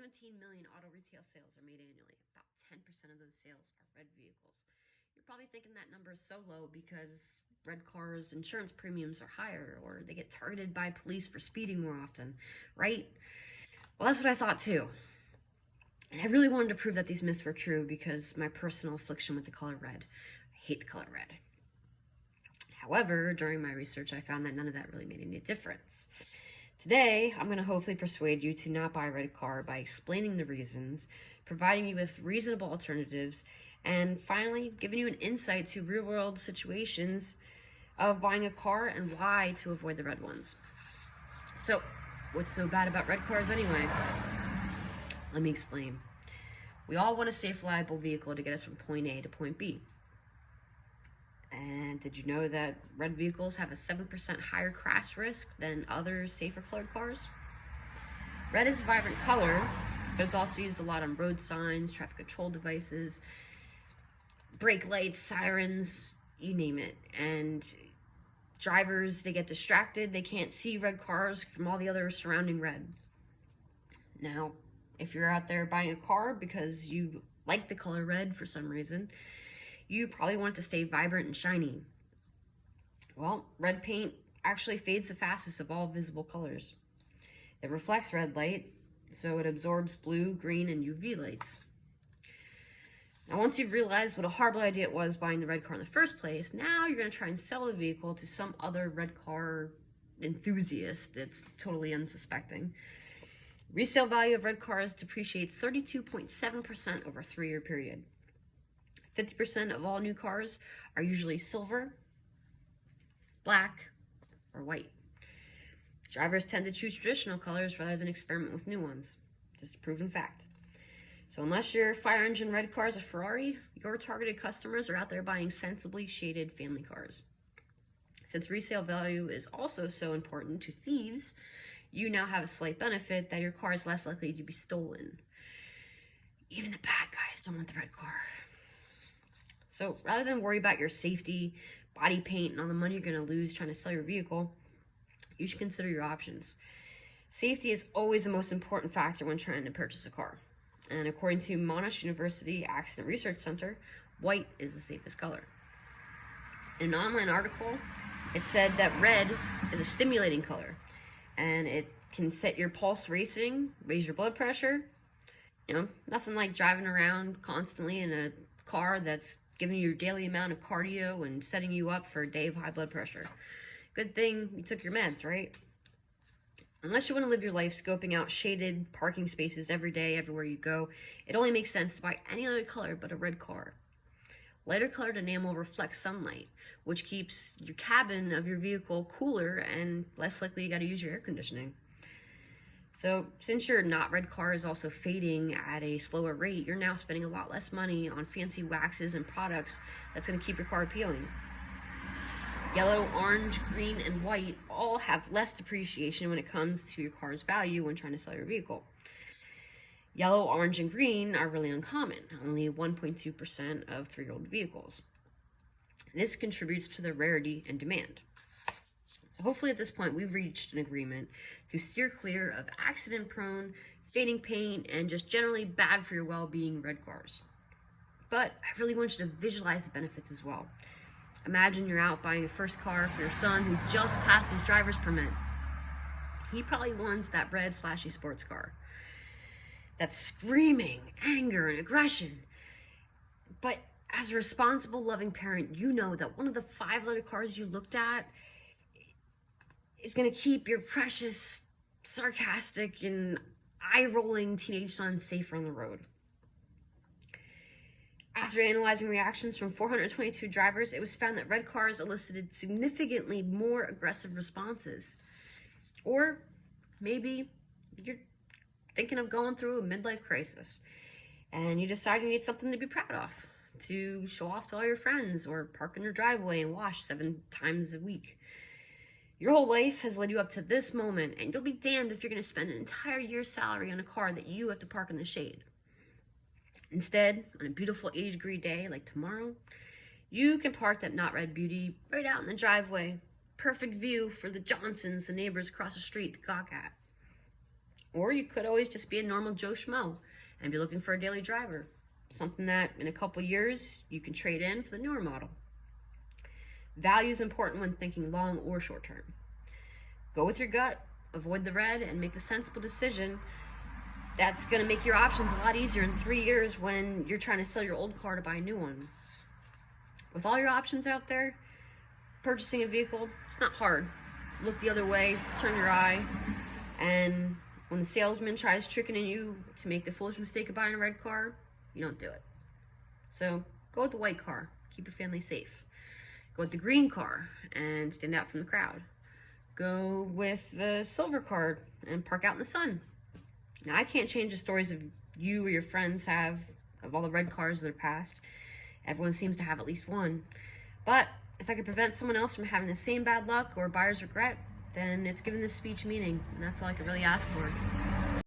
17 million auto retail sales are made annually. About 10% of those sales are red vehicles. You're probably thinking that number is so low because red cars' insurance premiums are higher, or they get targeted by police for speeding more often, right? Well, that's what I thought too. And I really wanted to prove that these myths were true because my personal affliction with the color red. I hate the color red. However, during my research, I found that none of that really made any difference. Today, I'm going to hopefully persuade you to not buy a red car by explaining the reasons, providing you with reasonable alternatives, and finally giving you an insight to real-world situations of buying a car and why to avoid the red ones. So, what's so bad about red cars anyway? Let me explain. We all want a safe, reliable vehicle to get us from point A to point B. And did you know that red vehicles have a 7% higher crash risk than other safer colored cars? Red is a vibrant color, but it's also used a lot on road signs, traffic control devices, brake lights, sirens, you name it. And drivers, they get distracted. They can't see red cars from all the other surrounding red. Now, if you're out there buying a car because you like the color red for some reason, you probably want it to stay vibrant and shiny. Well, red paint actually fades the fastest of all visible colors. It reflects red light, so it absorbs blue, green, and UV lights. Now, once you've realized what a horrible idea it was buying the red car in the first place, now you're going to try and sell the vehicle to some other red car enthusiast that's totally unsuspecting. Resale value of red cars depreciates 32.7% over a 3-year period. 50% of all new cars are usually silver, black, or white. Drivers tend to choose traditional colors rather than experiment with new ones. Just a proven fact. So unless your fire engine red car is a Ferrari, your targeted customers are out there buying sensibly shaded family cars. Since resale value is also so important to thieves, you now have a slight benefit that your car is less likely to be stolen. Even the bad guys don't want the red car. So rather than worry about your safety, body paint, and all the money you're going to lose trying to sell your vehicle, you should consider your options. Safety is always the most important factor when trying to purchase a car. And according to Monash University Accident Research Center, white is the safest color. In an online article, it said that red is a stimulating color, and it can set your pulse racing, raise your blood pressure. You know, nothing like driving around constantly in a car that's giving you your daily amount of cardio and setting you up for a day of high blood pressure. Good thing you took your meds, right? Unless you want to live your life scoping out shaded parking spaces every day, everywhere you go, it only makes sense to buy any other color but a red car. Lighter colored enamel reflects sunlight, which keeps your cabin of your vehicle cooler and less likely you got to use your air conditioning. So since your not red car is also fading at a slower rate, you're now spending a lot less money on fancy waxes and products that's going to keep your car appealing. Yellow, orange, green, and white all have less depreciation when it comes to your car's value when trying to sell your vehicle. Yellow, orange, and green are really uncommon, only 1.2% of 3-year-old vehicles. This contributes to the rarity and demand. So hopefully at this point we've reached an agreement to steer clear of accident-prone, fading paint, and just generally bad for your well-being red cars. But I really want you to visualize the benefits as well. Imagine you're out buying a first car for your son who just passed his driver's permit. He probably wants that red flashy sports car that's screaming anger and aggression. But as a responsible, loving parent, you know that one of the 5 other cars you looked at is going to keep your precious, sarcastic, and eye-rolling teenage son safer on the road. After analyzing reactions from 422 drivers, it was found that red cars elicited significantly more aggressive responses. Or maybe you're thinking of going through a midlife crisis and you decide you need something to be proud of, to show off to all your friends, or park in your driveway and wash 7 times a week. Your whole life has led you up to this moment, and you'll be damned if you're going to spend an entire year's salary on a car that you have to park in the shade. Instead, on a beautiful 80-degree day like tomorrow, you can park that not red beauty right out in the driveway. Perfect view for the Johnsons, the neighbors across the street, to gawk at. Or you could always just be a normal Joe Schmo and be looking for a daily driver, something that in a couple years you can trade in for the newer model. Value is important when thinking long or short term. Go with your gut, avoid the red, and make the sensible decision. That's going to make your options a lot easier in 3 years when you're trying to sell your old car to buy a new one. With all your options out there, purchasing a vehicle, it's not hard. Look the other way, turn your eye, and when the salesman tries tricking you to make the foolish mistake of buying a red car, you don't do it. So go with the white car, keep your family safe. Go with the green car and stand out from the crowd. Go with the silver car and park out in the sun. Now, I can't change the stories of you or your friends have of all the red cars of their past. Everyone seems to have at least one. But if I could prevent someone else from having the same bad luck or buyer's regret, then it's given this speech meaning, and that's all I could really ask for.